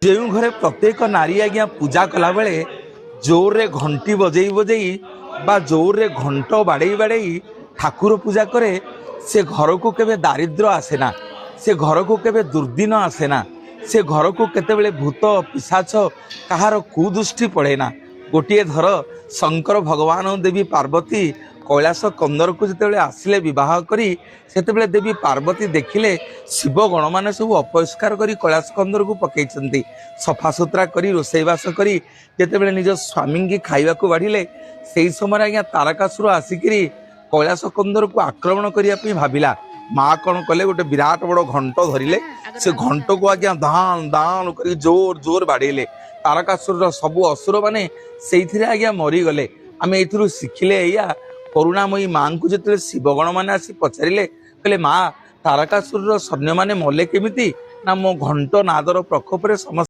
जो घरे प्रत्येक नारी आज्ञा पूजा कला बेले जोर रे घंटी बजई बजई बा जोर रे घंट बाड़े बाड़े ठाकुर पूजा करे से घर को केबे दारिद्र आसेना, से घर को केबे दुर्दिन आसेना, से घर को केतेबेले भूत पिशाच कहार कुदृष्टि पड़ेना। गोटे धर शंकर भगवान देवी पार्वती कैलाश कंदर को जिते आसिले बह करी सेतेबेले देवी पार्वती देखिले शिव गण मैंने सब अपरिष्कार करी कैलाश कंदर को पकई सफा सुतरा करी रोसईवास करी जितेबेले निज स्वामी की खाइबा को बाढ़िले से समय आज्ञा तारकासुर आसिकी कैलाश कंदर को आक्रमण करने भाविला। माँ कौन कले गोटे विराट बड़ घंट धरिले से घंट को आज्ञा दान दान कर जोर जोर बाड़ेले तारकासुर सबू असुर माने से आज्ञा मरीगले। आम ए शिखिले या करुणामयी माँ को जो शिवगण मैंने आसी पचारे कहले माँ तारकासुर सैन्य मैंने मले केमिति ना मो घंट नादर प्रकोप समस्त